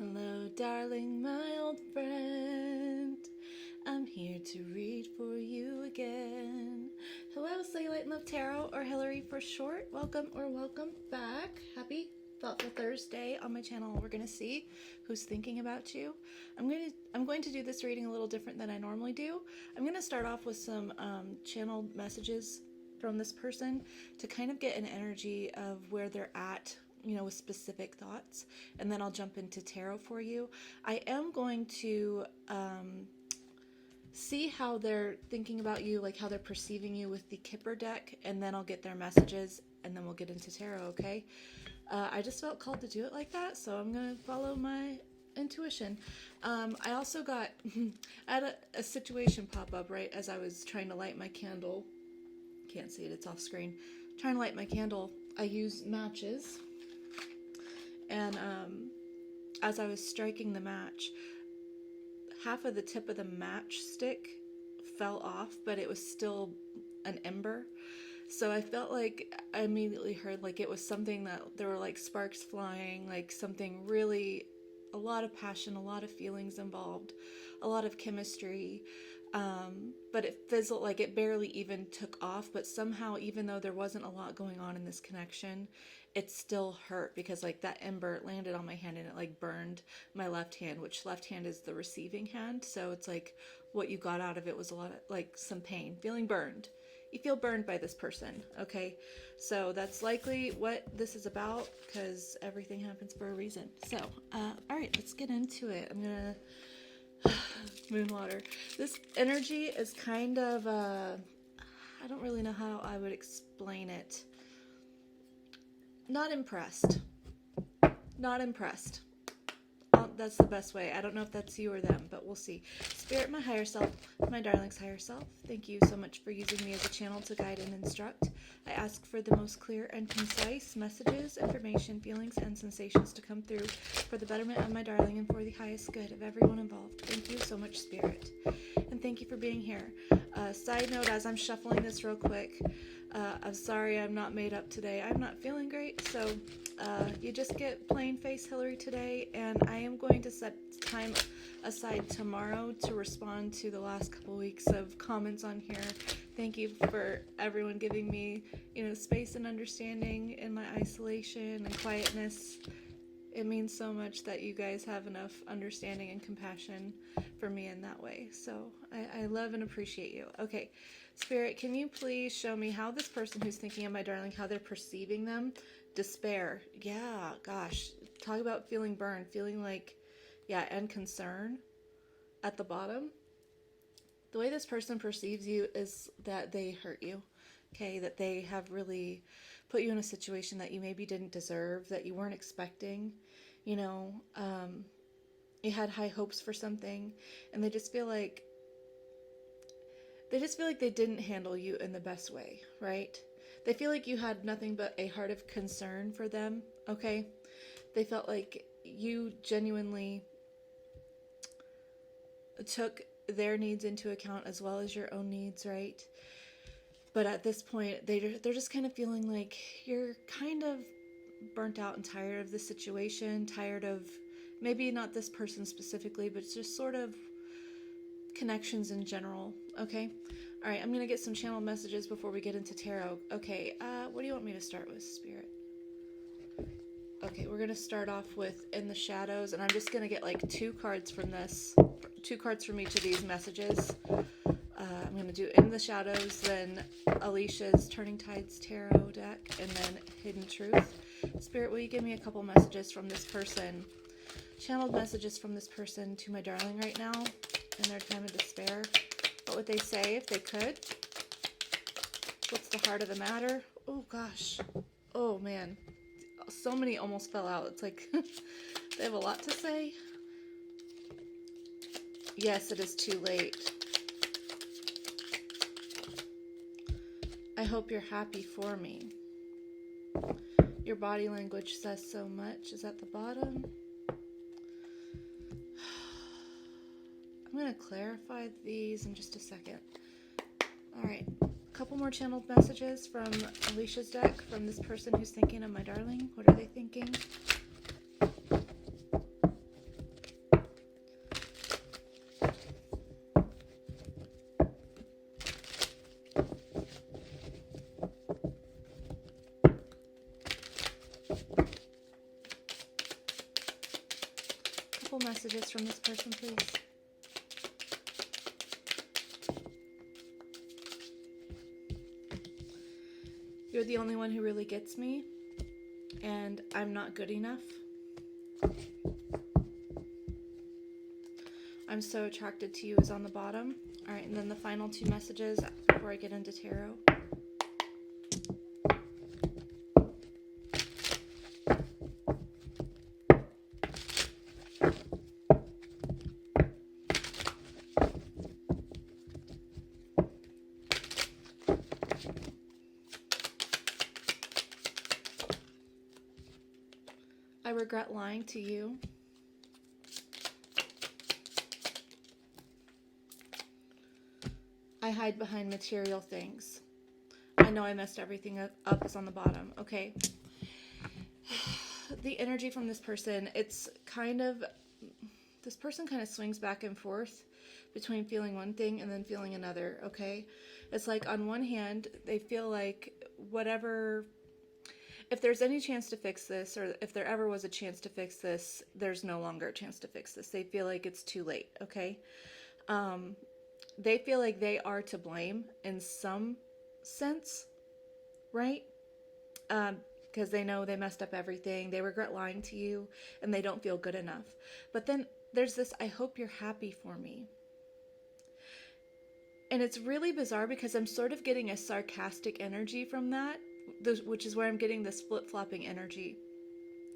Hello, darling, my old friend. I'm here to read for you again. Hello, Say Light and Love Tarot, or Hillary for short. Welcome or welcome back. Happy Thoughtful Thursday on my channel. We're going to see who's thinking about you. I'm going to do this reading a little different than I normally do. I'm going to start off with some channeled messages from this person to kind of get an energy of where they're at, you know, with specific thoughts, and then I'll jump into tarot for you. I am going to see how they're thinking about you, like how they're perceiving you with the Kipper deck, and then I'll get their messages, and then we'll get into tarot, okay? I just felt called to do it like that, so I'm gonna follow my intuition. I also got I had a situation pop up right as I was trying to light my candle. Can't see it, it's off screen. Trying to light my candle, I use matches. And as I was striking the match, half of the tip of the matchstick fell off, but it was still an ember. So I felt like I immediately heard like it was something that there were like sparks flying, like something really, a lot of passion, a lot of feelings involved, a lot of chemistry. But it fizzled, like it barely even took off, but somehow, even though there wasn't a lot going on in this connection, it still hurt because like that ember landed on my hand and it like burned my left hand, which left hand is the receiving hand. So it's like what you got out of it was a lot of like some pain, feeling burned. You feel burned by this person, okay? So that's likely what this is about because everything happens for a reason. So, all right, let's get into it. I'm gonna Moonwater. This energy is kind of, I don't really know how I would explain it. Not impressed. Not impressed. That's the best way. I don't know if that's you or them, but we'll see. Spirit, my higher self, my darling's higher self, thank you so much for using me as a channel to guide and instruct. I ask for the most clear and concise messages, information, feelings, and sensations to come through for the betterment of my darling and for the highest good of everyone involved. Thank you so much, Spirit. And thank you for being here. Side note, as I'm shuffling this real quick, I'm sorry I'm not made up today. I'm not feeling great, so you just get plain face Hillary today, and I am going to set time aside tomorrow to respond to the last couple weeks of comments on here. Thank you for everyone giving me, you know, space and understanding in my isolation and quietness. It means so much that you guys have enough understanding and compassion for me in that way. So I love and appreciate you. Okay, Spirit, can you please show me how this person who's thinking of my darling, how they're perceiving them? Despair. Yeah, gosh. Talk about feeling burned, feeling like, yeah, and concern at the bottom. The way this person perceives you is that they hurt you, okay? That they have really put you in a situation that you maybe didn't deserve, that you weren't expecting, you know, you had high hopes for something, and they just feel like they didn't handle you in the best way, right? They feel like you had nothing but a heart of concern for them, okay? They felt like you genuinely took their needs into account as well as your own needs, right? But at this point, they're just kind of feeling like you're kind of burnt out and tired of the situation, tired of maybe not this person specifically, but just sort of connections in general, okay? All right, I'm going to get some channel messages before we get into tarot. Okay, what do you want me to start with, Spirit? Okay, we're going to start off with In the Shadows, and I'm just going to get like two cards from this, two cards from each of these messages. I'm going to do In the Shadows, then Alicia's Turning Tides Tarot deck, and then Hidden Truth. Spirit, will you give me a couple messages from this person? Channeled messages from this person to my darling right now in their time of despair. What would they say if they could? What's the heart of the matter? Oh, gosh. Oh, man. So many almost fell out. It's like they have a lot to say. Yes, it is too late. I hope you're happy for me. Your body language says so much. Is at the bottom. I'm going to clarify these in just a second. All right. A couple more channeled messages from Alicia's deck from this person who's thinking of my darling. What are they thinking? couple messages from this person, please. You're the only one who really gets me, and I'm not good enough. I'm so attracted to you is on the bottom. All right, and then the final two messages before I get into tarot. I regret lying to you. I hide behind material things. I know I messed everything up is on the bottom. Okay. The energy from this person, this person kind of swings back and forth between feeling one thing and then feeling another, okay? It's like on one hand, they feel like if there's any chance to fix this, or if there ever was a chance to fix this, there's no longer a chance to fix this. They feel like it's too late, okay? They feel like they are to blame in some sense, right? Because they know they messed up everything. They regret lying to you, and they don't feel good enough. But then there's this, I hope you're happy for me. And it's really bizarre because I'm sort of getting a sarcastic energy from that, which is where I'm getting this flip-flopping energy,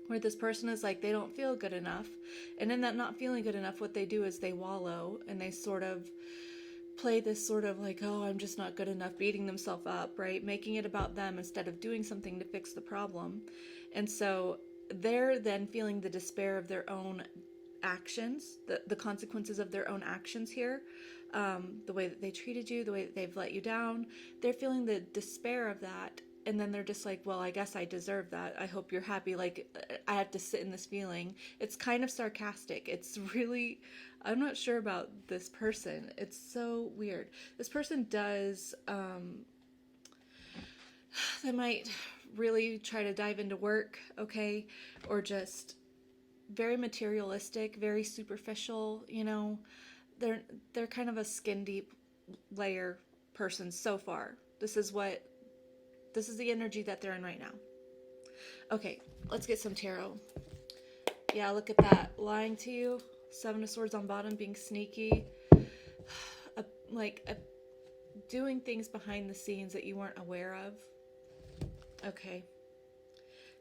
where this person is like, they don't feel good enough. And in that not feeling good enough, what they do is they wallow and they sort of play this sort of like, oh, I'm just not good enough, beating themselves up, right? Making it about them instead of doing something to fix the problem. And so they're then feeling the despair of their own actions, the consequences of their own actions here, the way that they treated you, the way that they've let you down. They're feeling the despair of that. And then they're just like, well, I guess I deserve that. I hope you're happy. Like, I have to sit in this feeling. It's kind of sarcastic. It's really, I'm not sure about this person. It's so weird. This person does, they might really try to dive into work, okay? Or just very materialistic, very superficial, you know? They're kind of a skin deep layer person so far. This is the energy that they're in right now. Okay, let's get some tarot. Yeah, look at that. Lying to you. 7 of Swords on bottom, being sneaky. Doing things behind the scenes that you weren't aware of. Okay.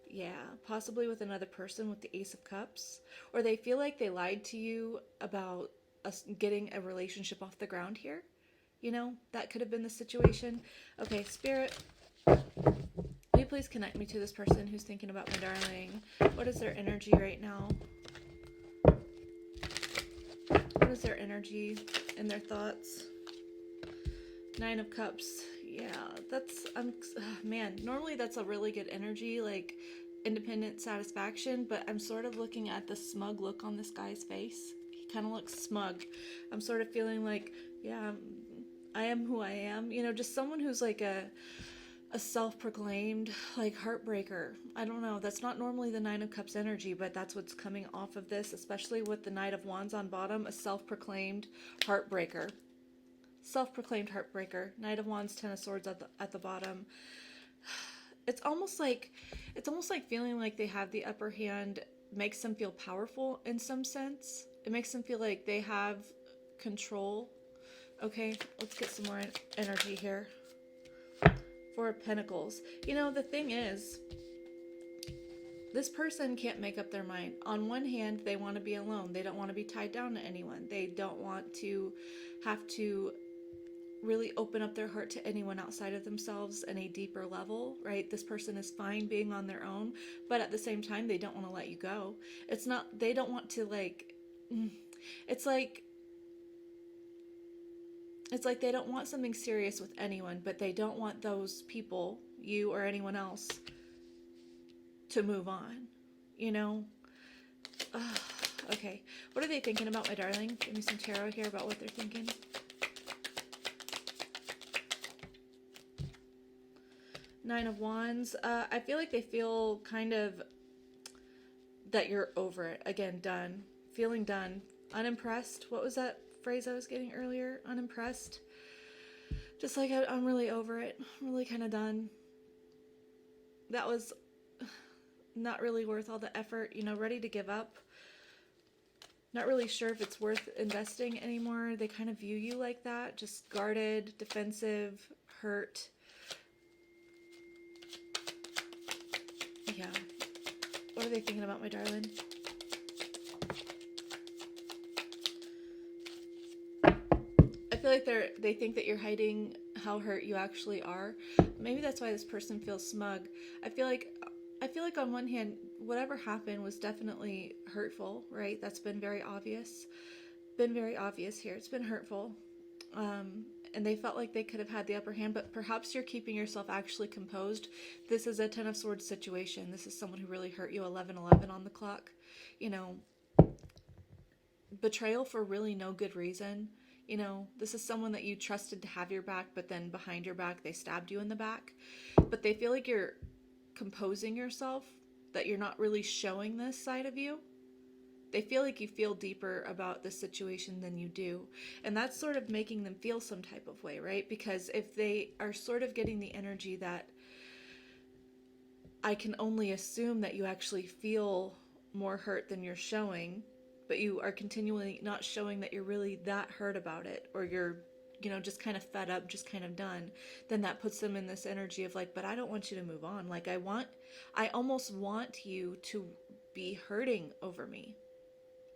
Yeah, possibly with another person with the Ace of Cups. Or they feel like they lied to you about us getting a relationship off the ground here. You know, that could have been the situation. Okay, Spirit, will you please connect me to this person who's thinking about my darling? What is their energy right now? What is their energy and their thoughts? 9 of Cups. Yeah, man, normally that's a really good energy, like independent satisfaction, but I'm sort of looking at the smug look on this guy's face. He kind of looks smug. I'm sort of feeling like, yeah, I am who I am. You know, just someone who's like a self-proclaimed like heartbreaker. I don't know. That's not normally the 9 of Cups energy, but that's what's coming off of this, especially with the Knight of Wands on bottom, a self-proclaimed heartbreaker. Self-proclaimed heartbreaker. Knight of Wands, 10 of Swords at the bottom. It's almost like feeling like they have the upper hand makes them feel powerful in some sense. It makes them feel like they have control. Okay, let's get some more energy here. 4 of Pentacles. You know, the thing is, this person can't make up their mind. On one hand, they want to be alone. They don't want to be tied down to anyone. They don't want to have to really open up their heart to anyone outside of themselves in a deeper level, right? This person is fine being on their own, but at the same time, they don't want to let you go. It's not, they don't want to it's like they don't want something serious with anyone, but they don't want those people, you or anyone else, to move on, you know? Okay, what are they thinking about, my darling? Give me some tarot here about what they're thinking. Nine of Wands. I feel like they feel kind of that you're over it. Again, done. feeling done, unimpressed. What was that phrase I was getting earlier? Unimpressed. Just like I'm really over it. I'm really kind of done. That was not really worth all the effort, ready to give up. Not really sure if it's worth investing anymore. They kind of view you like that, just guarded, defensive, hurt. Yeah. What are they thinking about, my darling? I feel like they think that you're hiding how hurt you actually are. Maybe that's why this person feels smug. I feel like on one hand, whatever happened was definitely hurtful, right? That's been very obvious. Been very obvious here. It's been hurtful. And they felt like they could have had the upper hand, but perhaps you're keeping yourself actually composed. This is a Ten of Swords situation. This is someone who really hurt you. 11:11 on the clock. Betrayal for really no good reason. This is someone that you trusted to have your back, but then behind your back, they stabbed you in the back. But they feel like you're composing yourself, that you're not really showing this side of you. They feel like you feel deeper about the situation than you do. And that's sort of making them feel some type of way, right? Because if they are sort of getting the energy that I can only assume that you actually feel more hurt than you're showing, but you are continually not showing that you're really that hurt about it, or you're just kind of fed up, just kind of done, then that puts them in this energy of like, but I don't want you to move on. Like I almost want you to be hurting over me,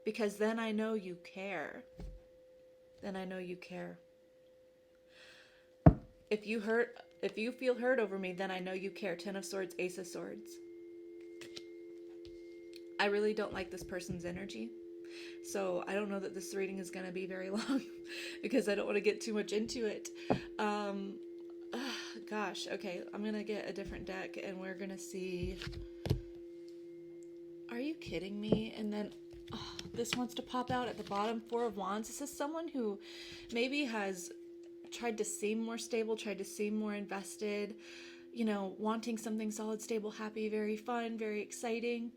because then I know you care. Then I know you care. If you feel hurt over me, then I know you care. 10 of Swords, Ace of Swords. I really don't like this person's energy. So I don't know that this reading is going to be very long because I don't want to get too much into it. Gosh, okay, I'm going to get a different deck and we're going to see. Are you kidding me? And then this wants to pop out at the bottom, 4 of Wands. This is someone who maybe has tried to seem more stable, tried to seem more invested, wanting something solid, stable, happy, very fun, very exciting.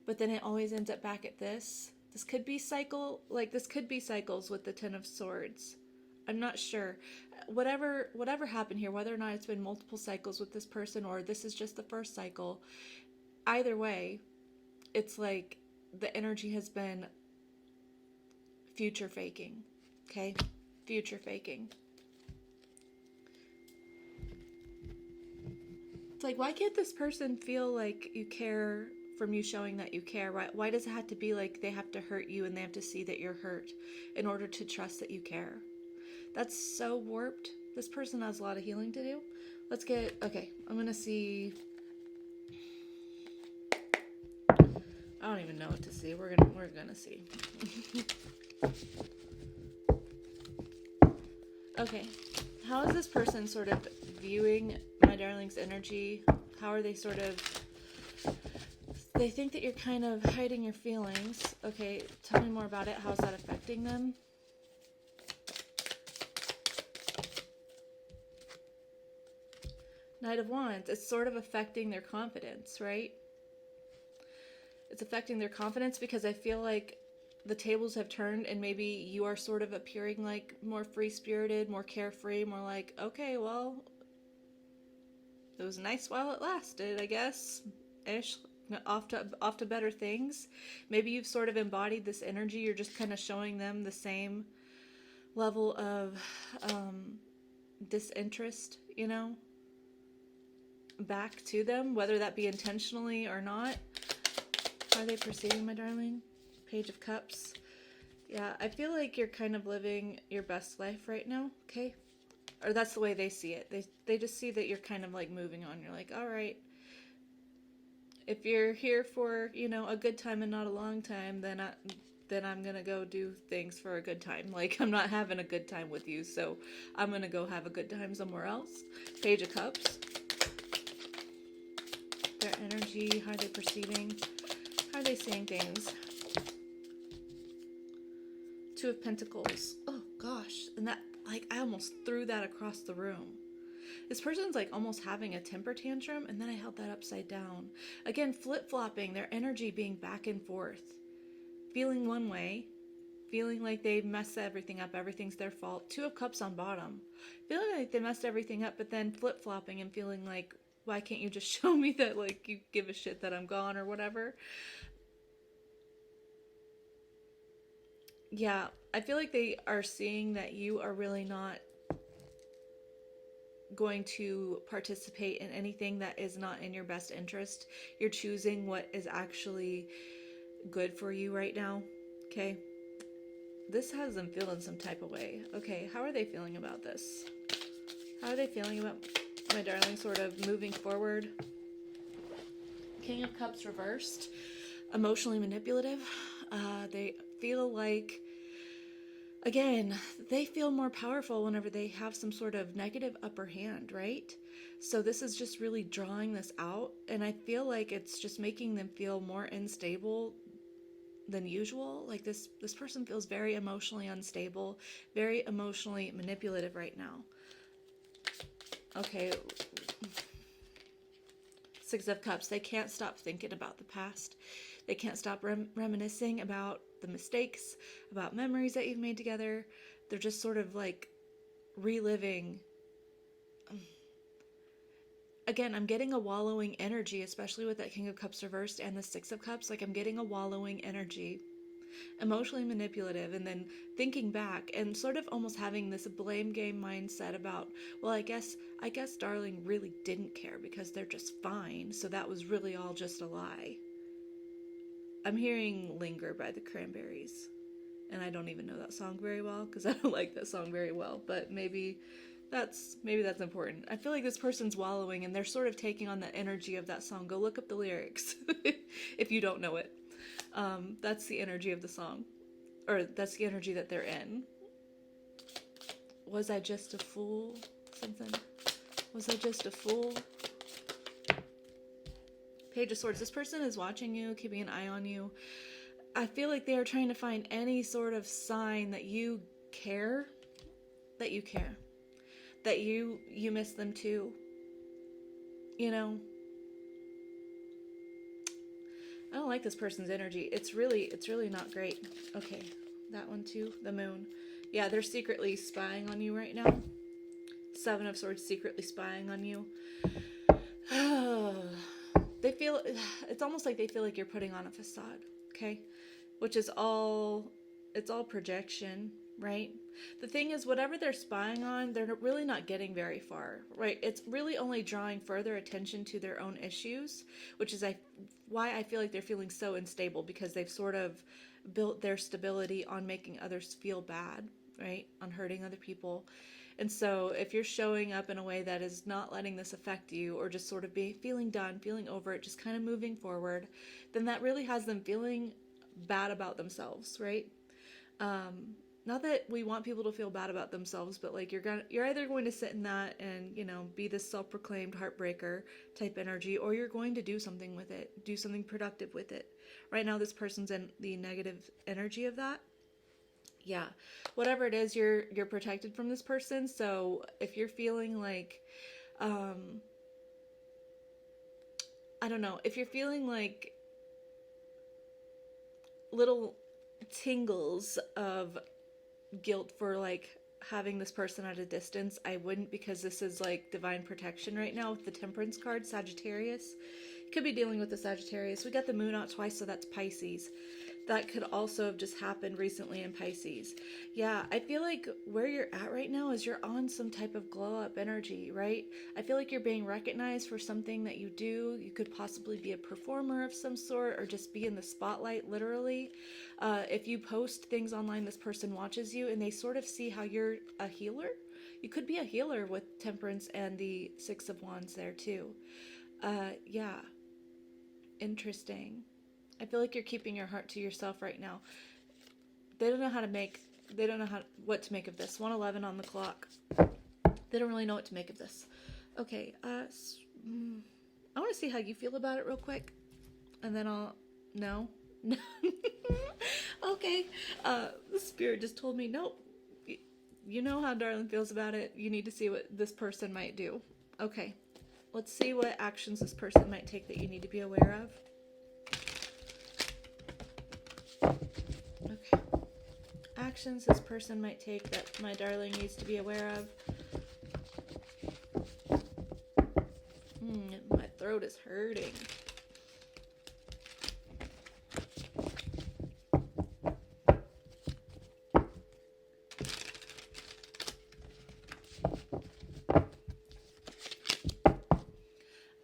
But then it always ends up back at this. This could be cycles with the 10 of Swords. I'm not sure. Whatever happened here, whether or not it's been multiple cycles with this person or this is just the first cycle, either way, it's like the energy has been future faking. Okay? Future faking. It's like, why can't this person feel like you care from you showing that you care? Why does it have to be like they have to hurt you and they have to see that you're hurt in order to trust that you care? That's so warped. This person has a lot of healing to do. Okay, I'm gonna see. I don't even know what to see. We're gonna see. Okay, how is this person sort of viewing my darling's energy? How are they sort of? They think that you're kind of hiding your feelings. Okay, tell me more about it. How is that affecting them? Knight of Wands. It's sort of affecting their confidence, right? It's affecting their confidence because I feel like the tables have turned and maybe you are sort of appearing like more free-spirited, more carefree, more like, okay, well, it was nice while it lasted, I guess, ish. Off to better things. Maybe you've sort of embodied this energy. You're just kind of showing them the same level of disinterest, back to them, whether that be intentionally or not. How are they perceiving, my darling? Page of Cups. Yeah, I feel like you're kind of living your best life right now, okay? Or that's the way they see it. They just see that you're kind of like moving on. You're like, all right. If you're here for, a good time and not a long time, then I'm going to go do things for a good time. Like, I'm not having a good time with you, so I'm going to go have a good time somewhere else. Page of Cups. Their energy, how are they perceiving? How are they seeing things? 2 of Pentacles. Oh, gosh. And that, I almost threw that across the room. This person's almost having a temper tantrum, and then I held that upside down. Again, flip-flopping, their energy being back and forth. feeling one way, feeling like they messed everything up, everything's their fault. Two of Cups on bottom, feeling like they messed everything up, but then flip-flopping and feeling like, why can't you just show me that, like, you give a shit that I'm gone or whatever. Yeah, I feel like they are seeing that you are really not going to participate in anything that is not in your best interest. You're choosing what is actually good for you right now, okay? This has them feeling some type of way. Okay, how are they feeling about this? How are they feeling about my darling sort of moving forward? King of Cups reversed. Emotionally manipulative. They feel like, again, they feel more powerful whenever they have some sort of negative upper hand, right? So this is just really drawing this out, and I feel like it's just making them feel more unstable than usual. Like this person feels very emotionally unstable, very emotionally manipulative right now. Okay. Six of Cups. They can't stop thinking about the past. They can't stop reminiscing about the mistakes, about memories that you've made together. They're just sort of like reliving. Again, I'm getting a wallowing energy, especially with that King of Cups reversed and the Six of Cups. Like I'm getting a wallowing energy, emotionally manipulative, and then thinking back and sort of almost having this blame game mindset about, well, I guess darling really didn't care because they're just fine. So that was really all just a lie. I'm hearing Linger by the Cranberries, and I don't even know that song very well because I don't like that song very well, but maybe that's important. I feel like this person's wallowing and they're sort of taking on the energy of that song. Go look up the lyrics if you don't know it. That's the energy of the song, or that's the energy that they're in. Was I just a fool? Something. Was I just a fool? Page of Swords. This person is watching you, keeping an eye on you. I feel like they are trying to find any sort of sign that you care, that you miss them too. You know, I don't like this person's energy. It's really not great. Okay, that one too. The Moon. Yeah, they're secretly spying on you right now. Seven of Swords secretly spying on you. They feel, it's almost like they feel like you're putting on a facade, okay? Which is it's all projection, right? The thing is, whatever they're spying on, they're really not getting very far, right? It's really only drawing further attention to their own issues, which is why I feel like they're feeling so unstable, because they've sort of built their stability on making others feel bad, right? On hurting other people. And so if you're showing up in a way that is not letting this affect you, or just sort of feeling done, feeling over it, just kind of moving forward, then that really has them feeling bad about themselves, right? Not that we want people to feel bad about themselves, but like you're either going to sit in that and, you know, be this self-proclaimed heartbreaker type energy, or you're going to do something with it, do something productive with it. Right now, this person's in the negative energy of that. Yeah, whatever it is, you're protected from this person. So if you're feeling like, I don't know, if you're feeling like little tingles of guilt for like having this person at a distance, I wouldn't, because this is like divine protection right now with the Temperance card, Sagittarius. You could be dealing with the Sagittarius. We got the Moon out twice, so that's Pisces. That could also have just happened recently in Pisces. Yeah, I feel like where you're at right now is you're on some type of glow up energy, right? I feel like you're being recognized for something that you do. You could possibly be a performer of some sort, or just be in the spotlight, literally. If you post things online, this person watches you and they sort of see how you're a healer. You could be a healer with Temperance and the Six of Wands there too. Yeah. Interesting. I feel like you're keeping your heart to yourself right now. They don't know what to make of this. 1:11 on the clock. They don't really know what to make of this. Okay, I want to see how you feel about it real quick, and then no. Okay. The spirit just told me, nope. You know how Darling feels about it. You need to see what this person might do. Okay. Let's see what actions this person might take that you need to be aware of. actions this person might take that my darling needs to be aware of. My throat is hurting.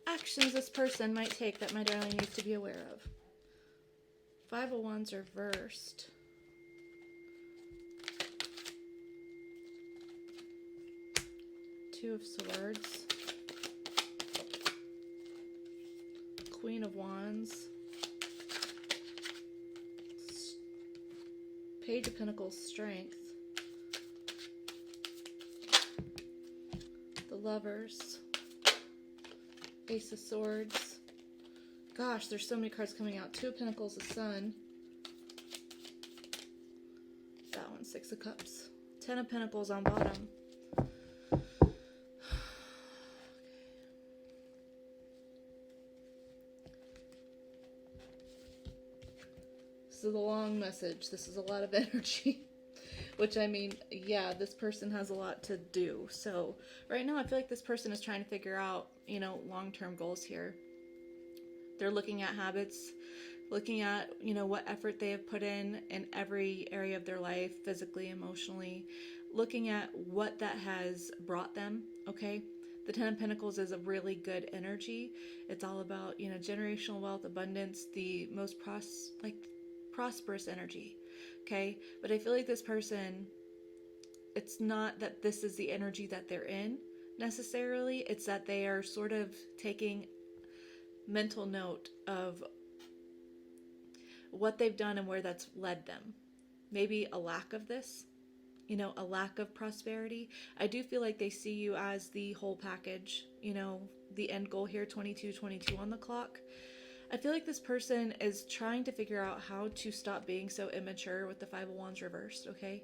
Actions this person might take that my darling needs to be aware of. 5 of Wands reversed. Two of Swords. Queen of Wands. Page of Pentacles, Strength. The Lovers. Ace of Swords. Gosh, there's so many cards coming out. 2 of Pentacles, the Sun. That one, 6 of Cups. 10 of Pentacles on bottom. This is a long message. This is a lot of energy. Which, I mean, yeah, this person has a lot to do. So, right now, I feel like this person is trying to figure out, you know, long-term goals here. They're looking at habits, looking at, you know, what effort they have put in every area of their life, physically, emotionally, looking at what that has brought them, okay? The 10 of Pentacles is a really good energy. It's all about, you know, generational wealth, abundance, the most prosperous energy, okay? But I feel like this person, it's not that this is the energy that they're in necessarily. It's that they are sort of taking mental note of what they've done and where that's led them. Maybe a lack of this, you know, a lack of prosperity. I do feel like they see you as the whole package, you know, the end goal here, 22 on the clock. I feel like this person is trying to figure out how to stop being so immature with the 5 of Wands reversed, okay?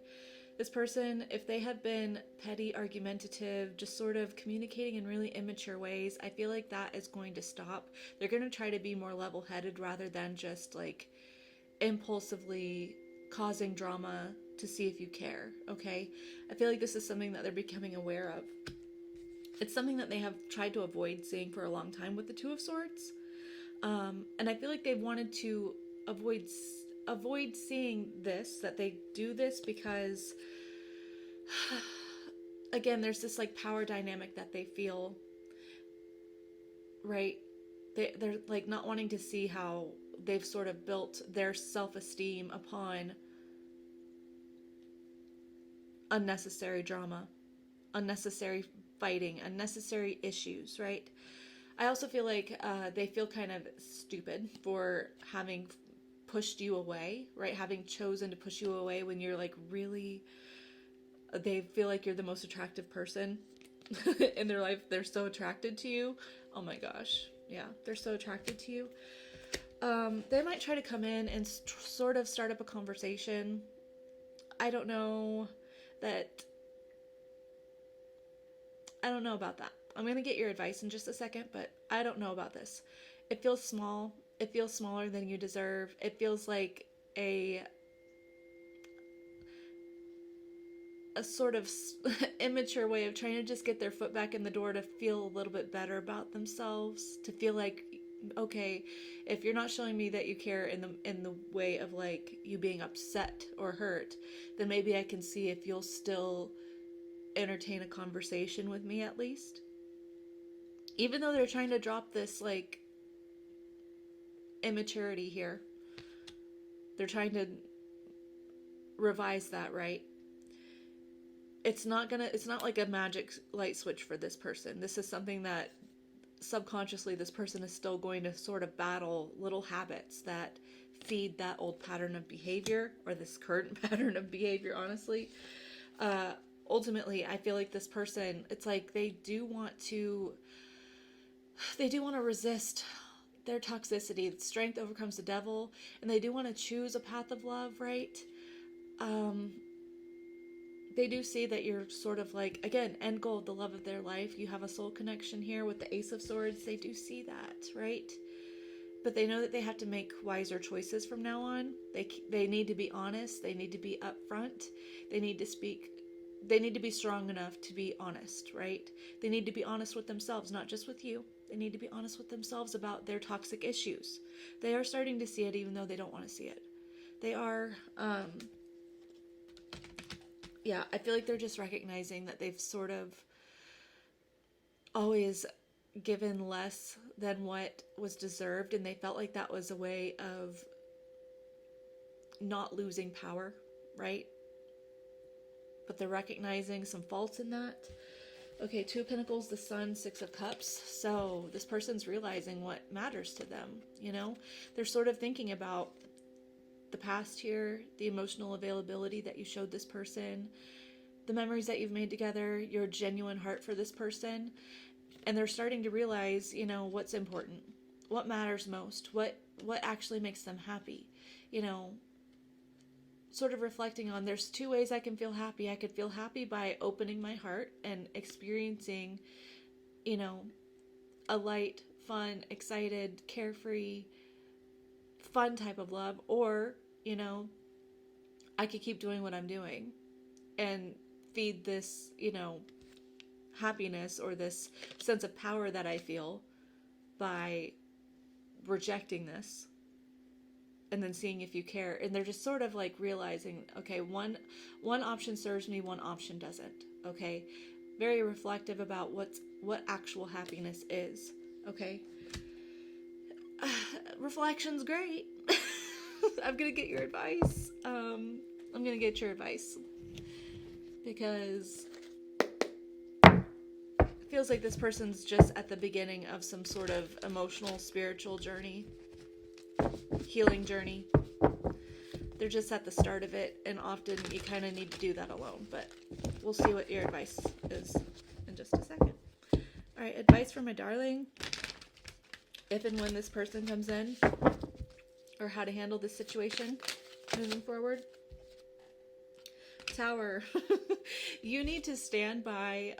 This person, if they have been petty, argumentative, just sort of communicating in really immature ways, I feel like that is going to stop. They're going to try to be more level-headed rather than just like impulsively causing drama to see if you care, okay? I feel like this is something that they're becoming aware of. It's something that they have tried to avoid seeing for a long time with the 2 of Swords. And I feel like they wanted to avoid seeing this, that they do this because, again, there's this like power dynamic that they feel, right? They're like not wanting to see how they've sort of built their self-esteem upon unnecessary drama, unnecessary fighting, unnecessary issues, right? I also feel like they feel kind of stupid for having pushed you away, right? Having chosen to push you away when you're like really, they feel like you're the most attractive person in their life. They're so attracted to you. Oh my gosh. Yeah, they're so attracted to you. They might try to come in and sort of start up a conversation. I don't know about that. I'm going to get your advice in just a second, but I don't know about this. It feels small. It feels smaller than you deserve. It feels like a sort of immature way of trying to just get their foot back in the door to feel a little bit better about themselves, to feel like, okay, if you're not showing me that you care in the way of like you being upset or hurt, then maybe I can see if you'll still entertain a conversation with me at least. Even though they're trying to drop this like immaturity here, they're trying to revise that, right? It's not like a magic light switch for this person. This is something that subconsciously this person is still going to sort of battle little habits that feed that old pattern of behavior, or this current pattern of behavior, honestly. Ultimately, I feel like this person, it's like they do want to resist their toxicity. Strength overcomes the devil, and they do want to choose a path of love, right? They do see that you're sort of like, again, end goal, the love of their life. You have a soul connection here with the Ace of Swords. They do see that, right? but they know that they have to make wiser choices from now on. They need to be honest. They need to be upfront. They need to speak. They need to be strong enough to be honest, right? They need to be honest with themselves, not just with you. They need to be honest with themselves about their toxic issues. They are starting to see it even though they don't want to see it. They are, I feel like they're just recognizing that they've sort of always given less than what was deserved, and they felt like that was a way of not losing power, right? But they're recognizing some faults in that. Okay, Two of Pentacles, the Sun, Six of Cups. So this person's realizing what matters to them, you know? They're sort of thinking about the past here, the emotional availability that you showed this person, the memories that you've made together, your genuine heart for this person. And they're starting to realize, you know, what's important, what matters most, what actually makes them happy, you know, sort of reflecting on, there's two ways I can feel happy. I could feel happy by opening my heart and experiencing, you know, a light, fun, excited, carefree, fun type of love. Or, you know, I could keep doing what I'm doing and feed this, you know, happiness or this sense of power that I feel by rejecting this and then seeing if you care. And they're just sort of like realizing, okay, one option serves me, one option doesn't. Okay, very reflective about what actual happiness is. Okay, reflection's great. I'm gonna get your advice. I'm gonna get your advice because it feels like this person's just at the beginning of some sort of emotional, spiritual journey, healing journey. They're just at the start of it, and often you kind of need to do that alone, but we'll see what your advice is in just a second. All right, advice for my darling, if and when this person comes in, or how to handle this situation moving forward. Tower. You need to stand by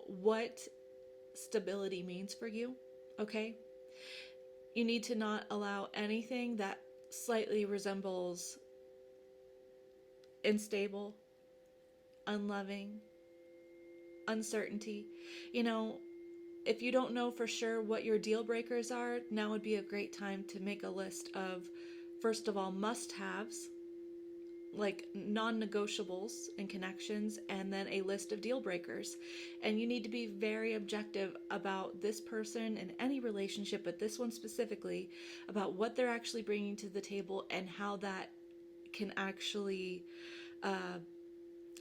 what stability means for you, okay? You need to not allow anything that slightly resembles unstable, unloving, uncertainty. You know, if you don't know for sure what your deal breakers are, now would be a great time to make a list of, first of all, must-haves, like non-negotiables in connections, and then a list of deal breakers. And you need to be very objective about this person in any relationship, but this one specifically, about what they're actually bringing to the table and how that can actually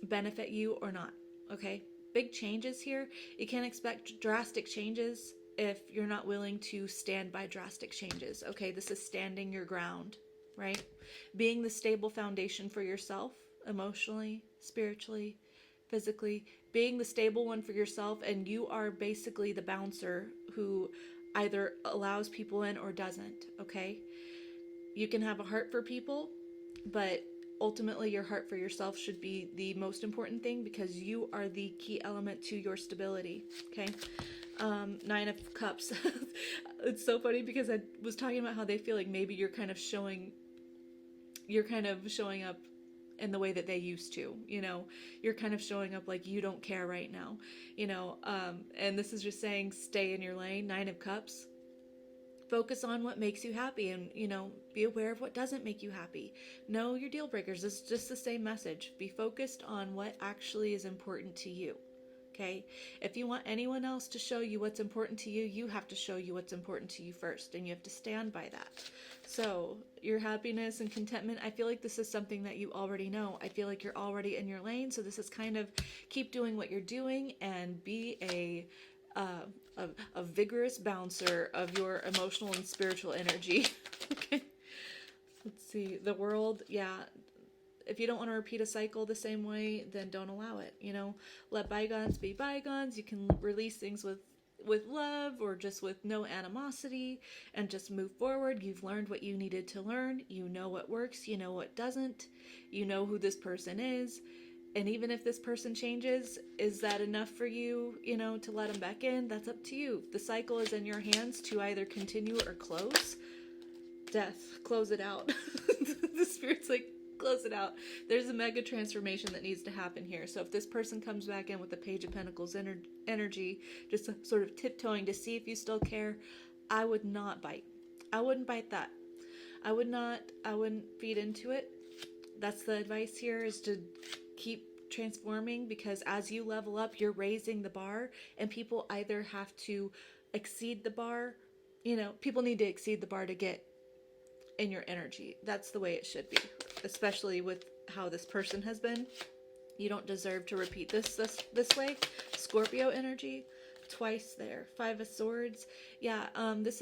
benefit you or not. Okay, big changes here. You can't expect drastic changes if you're not willing to stand by drastic changes. Okay, this is standing your ground, right? Being the stable foundation for yourself, emotionally, spiritually, physically, being the stable one for yourself, and you are basically the bouncer who either allows people in or doesn't, okay? You can have a heart for people, but ultimately your heart for yourself should be the most important thing, because you are the key element to your stability, okay? Nine of Cups. It's so funny because I was talking about how they feel like maybe you're kind of showing up in the way that they used to, you know, you're kind of showing up like you don't care right now, you know, and this is just saying stay in your lane. Nine of Cups. Focus on what makes you happy, and, you know, be aware of what doesn't make you happy. Know your deal breakers. It's just the same message. Be focused on what actually is important to you. Okay? If you want anyone else to show you what's important to you, you have to show you what's important to you first, and you have to stand by that. So your happiness and contentment, I feel like this is something that you already know. I feel like you're already in your lane. So this is kind of keep doing what you're doing and be a vigorous bouncer of your emotional and spiritual energy. Okay. Let's see. The World. Yeah. If you don't want to repeat a cycle the same way, then don't allow it. You know, let bygones be bygones. You can release things with love, or just with no animosity, and just move forward. You've learned what you needed to learn. You know what works. You know what doesn't. You know who this person is. And even if this person changes, is that enough for you, you know, to let them back in? That's up to you. The cycle is in your hands to either continue or close. Death, close it out. The Spirit's like, close it out. There's a mega transformation that needs to happen here. So if this person comes back in with the Page of Pentacles energy, just sort of tiptoeing to see if you still care, I would not bite. I wouldn't bite that. I wouldn't feed into it. That's the advice here, is to keep transforming, because as you level up, you're raising the bar, and people either have to exceed the bar, you know, people need to exceed the bar to get in your energy. That's the way it should be, especially with how this person has been. You don't deserve to repeat this way. Scorpio energy, twice there. 5 of Swords. Yeah, this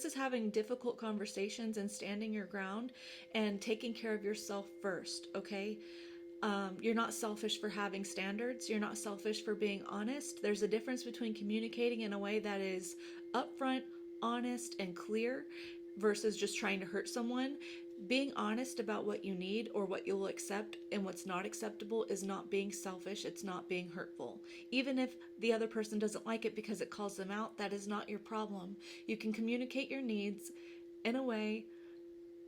is having difficult conversations and standing your ground and taking care of yourself first, okay? You're not selfish for having standards. You're not selfish for being honest. There's a difference between communicating in a way that is upfront, honest, and clear versus just trying to hurt someone. Being honest about what you need or what you'll accept and what's not acceptable is not being selfish. It's not being hurtful. Even if the other person doesn't like it because it calls them out, that is not your problem. You can communicate your needs in a way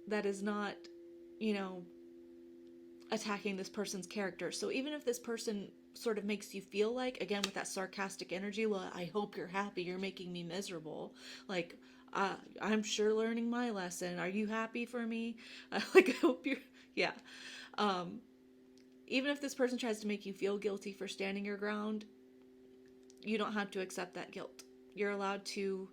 that is not, you know, attacking this person's character. So even if this person sort of makes you feel like, again, with that sarcastic energy, well, I hope you're happy, you're making me miserable. Like, I'm sure learning my lesson. Are you happy for me? Like, I hope you're, yeah. Even if this person tries to make you feel guilty for standing your ground, you don't have to accept that guilt. You're allowed to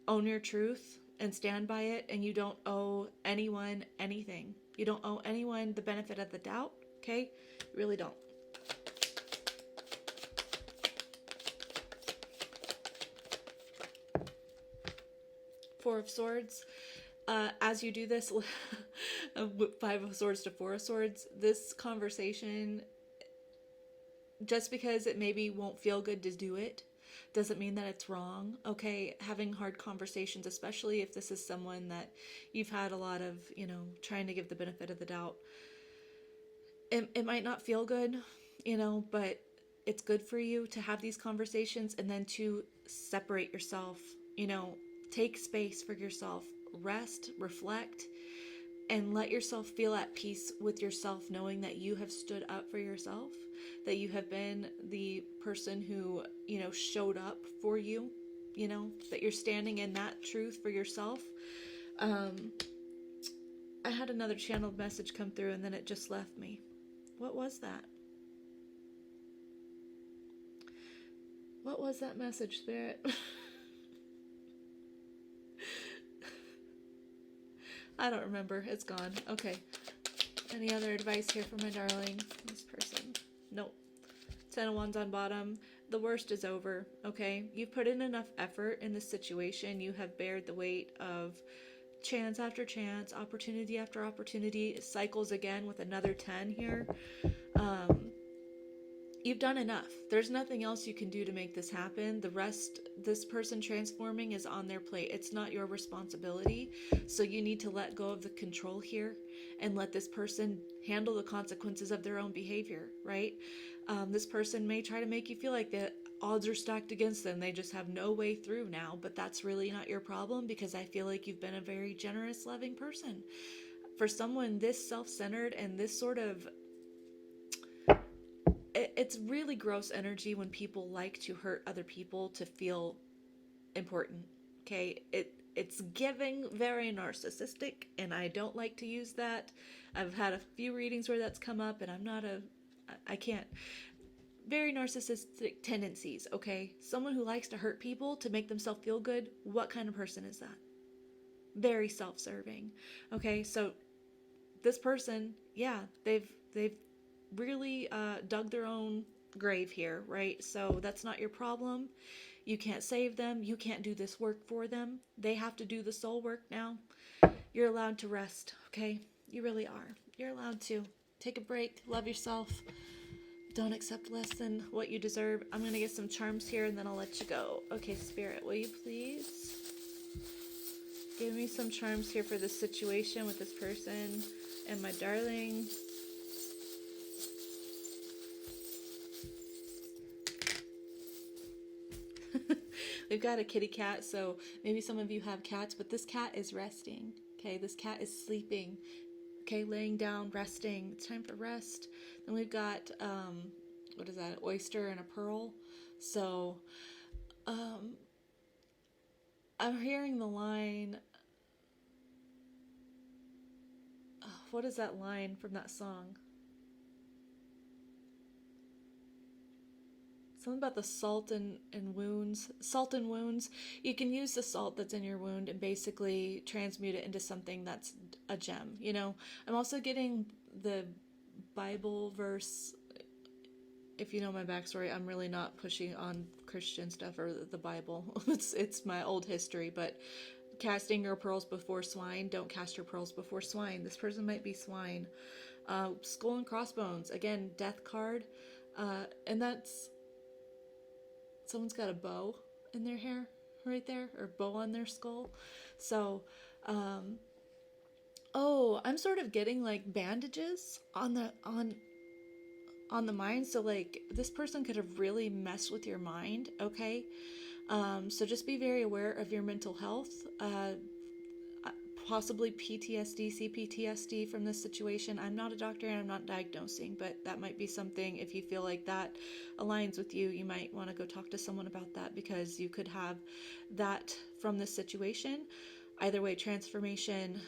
own your truth and stand by it, and you don't owe anyone anything. You don't owe anyone the benefit of the doubt, okay? You really don't. Four of Swords. As you do this, 5 of Swords to 4 of Swords, this conversation, just because it maybe won't feel good to do it, doesn't mean that it's wrong, okay? Having hard conversations, especially if this is someone that you've had a lot of, you know, trying to give the benefit of the doubt. It might not feel good, you know, but it's good for you to have these conversations and then to separate yourself, you know, take space for yourself, rest, reflect, and let yourself feel at peace with yourself, knowing that you have stood up for yourself, that you have been the person who, you know, showed up for you, you know, that you're standing in that truth for yourself. I had another channeled message come through and then it just left me. What was that? What was that message, Spirit? I don't remember. It's gone. Okay. Any other advice here for my darling? This person. Nope. 10 of Wands on bottom. The worst is over. Okay. You've put in enough effort in this situation. You have bared the weight of chance after chance, opportunity after opportunity. It cycles again with another 10 here. You've done enough. There's nothing else you can do to make this happen. The rest, this person transforming, is on their plate. It's not your responsibility. So you need to let go of the control here and let this person handle the consequences of their own behavior, right? This person may try to make you feel like the odds are stacked against them. They just have no way through now, but that's really not your problem, because I feel like you've been a very generous, loving person. For someone this self-centered and this sort of, it's really gross energy when people like to hurt other people to feel important, okay? It's giving very narcissistic, and I don't like to use that. I've had a few readings where that's come up, and I can't. Very narcissistic tendencies, okay? Someone who likes to hurt people to make themselves feel good, what kind of person is that? Very self-serving, okay? So this person, yeah, they've really dug their own grave here, right? So that's not your problem. You can't save them. You can't do this work for them. They have to do the soul work now. You're allowed to rest, okay? You really are. You're allowed to. Take a break. Love yourself. Don't accept less than what you deserve. I'm going to get some charms here and then I'll let you go. Okay, Spirit, will you please give me some charms here for this situation with this person and my darling? We've got a kitty cat, so maybe some of you have cats, but this cat is resting. Okay, this cat is sleeping. Okay, laying down, resting. It's time for rest. Then we've got, what is that? Oyster and a pearl. So, I'm hearing the line. What is that line from that song? Something about the salt and wounds. Salt and wounds. You can use the salt that's in your wound and basically transmute it into something that's a gem. You know, I'm also getting the Bible verse. If you know my backstory, I'm really not pushing on Christian stuff or the Bible. It's my old history, but casting your pearls before swine. Don't cast your pearls before swine. This person might be swine. Skull and crossbones. Again, death card. And that's... Someone's got a bow in their hair right there, or bow on their skull. So, I'm sort of getting like bandages on the mind. So like this person could have really messed with your mind. Okay. So just be very aware of your mental health, possibly PTSD, CPTSD from this situation. I'm not a doctor and I'm not diagnosing, but that might be something. If you feel like that aligns with you, you might want to go talk to someone about that, because you could have that from this situation. Either way, transformation,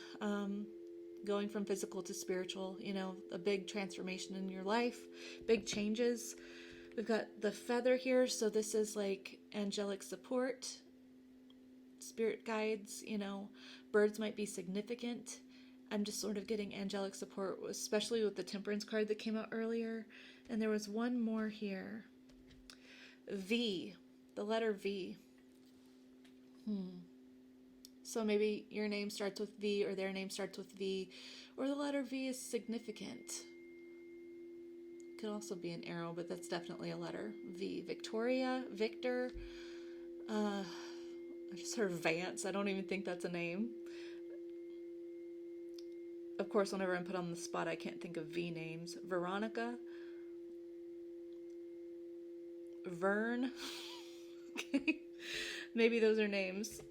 going from physical to spiritual, you know, a big transformation in your life, big changes. We've got the feather here, so this is like angelic support, spirit guides, you know, birds might be significant. I'm just sort of getting angelic support, especially with the temperance card that came out earlier. And there was one more here. V, the letter V. So maybe your name starts with V, or their name starts with V, or the letter V is significant. Could also be an arrow, but that's definitely a letter. V. Victoria, Victor. I just heard Vance. I don't even think that's a name. Of course, whenever I'm put on the spot, I can't think of V names. Veronica. Vern. Okay. Maybe those are names.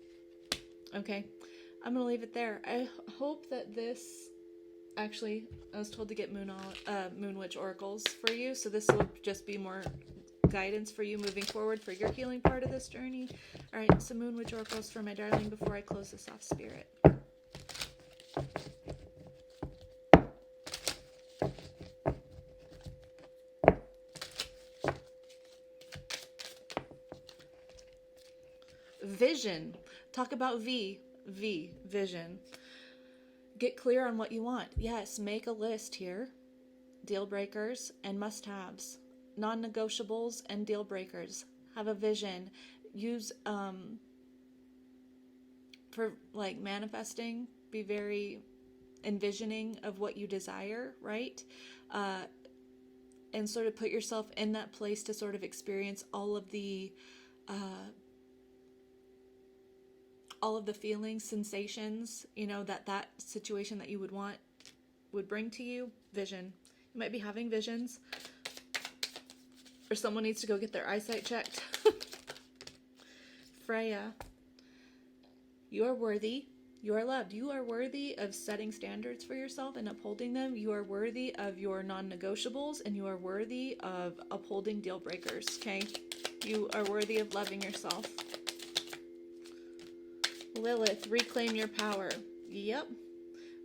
Okay. I'm going to leave it there. I hope that this... Actually, I was told to get Moon Witch oracles for you, so this will just be more guidance for you moving forward for your healing part of this journey. All right, so Moon Witch oracles for my darling before I close this off, Spirit. Vision. Talk about V, vision. Get clear on what you want. Yes, make a list here. Deal breakers and must-haves. Non-negotiables and deal breakers. Have a vision. Use, for like manifesting, be very envisioning of what you desire, right? And sort of put yourself in that place to sort of experience all of the feelings, sensations, you know, that situation that you would bring to you. Vision. You might be having visions, or someone needs to go get their eyesight checked. Freya. You are worthy. You are loved. You are worthy of setting standards for yourself and upholding them. You are worthy of your non-negotiables, and you are worthy of upholding deal breakers, okay? You are worthy of loving yourself. Lilith, reclaim your power. Yep.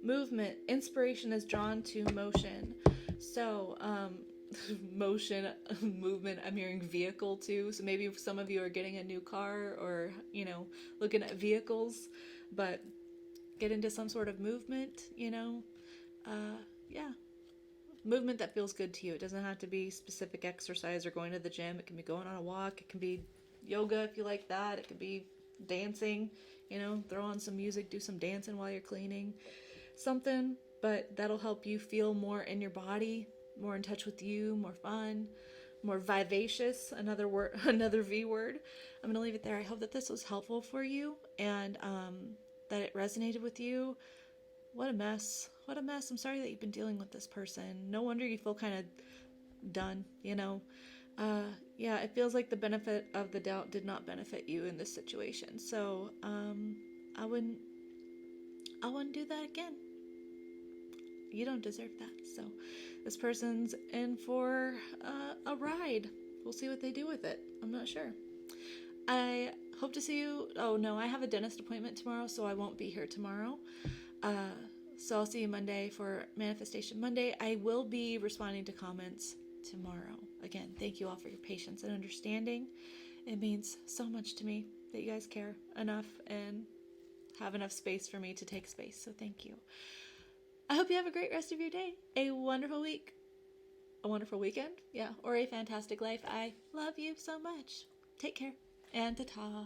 Movement. Inspiration is drawn to motion. So, motion, movement, I'm hearing vehicle too. So maybe some of you are getting a new car, or, you know, looking at vehicles, but get into some sort of movement, you know. Yeah. Movement that feels good to you. It doesn't have to be specific exercise or going to the gym. It can be going on a walk. It can be yoga if you like that. It could be dancing, you know, throw on some music, do some dancing while you're cleaning. Something, but that'll help you feel more in your body, more in touch with you, more fun, more vivacious, another word, another V word. I'm going to leave it there. I hope that this was helpful for you, and that it resonated with you. What a mess. What a mess. I'm sorry that you've been dealing with this person. No wonder you feel kind of done, you know. Yeah, it feels like the benefit of the doubt did not benefit you in this situation. So, I wouldn't do that again. You don't deserve that. So, this person's in for a ride. We'll see what they do with it. I'm not sure. I hope to see you. Oh no, I have a dentist appointment tomorrow, so I won't be here tomorrow. So I'll see you Monday for Manifestation Monday. I will be responding to comments tomorrow. Again, thank you all for your patience and understanding. It means so much to me that you guys care enough and have enough space for me to take space. So thank you. I hope you have a great rest of your day, a wonderful week, a wonderful weekend, yeah, or a fantastic life. I love you so much. Take care, and ta-ta.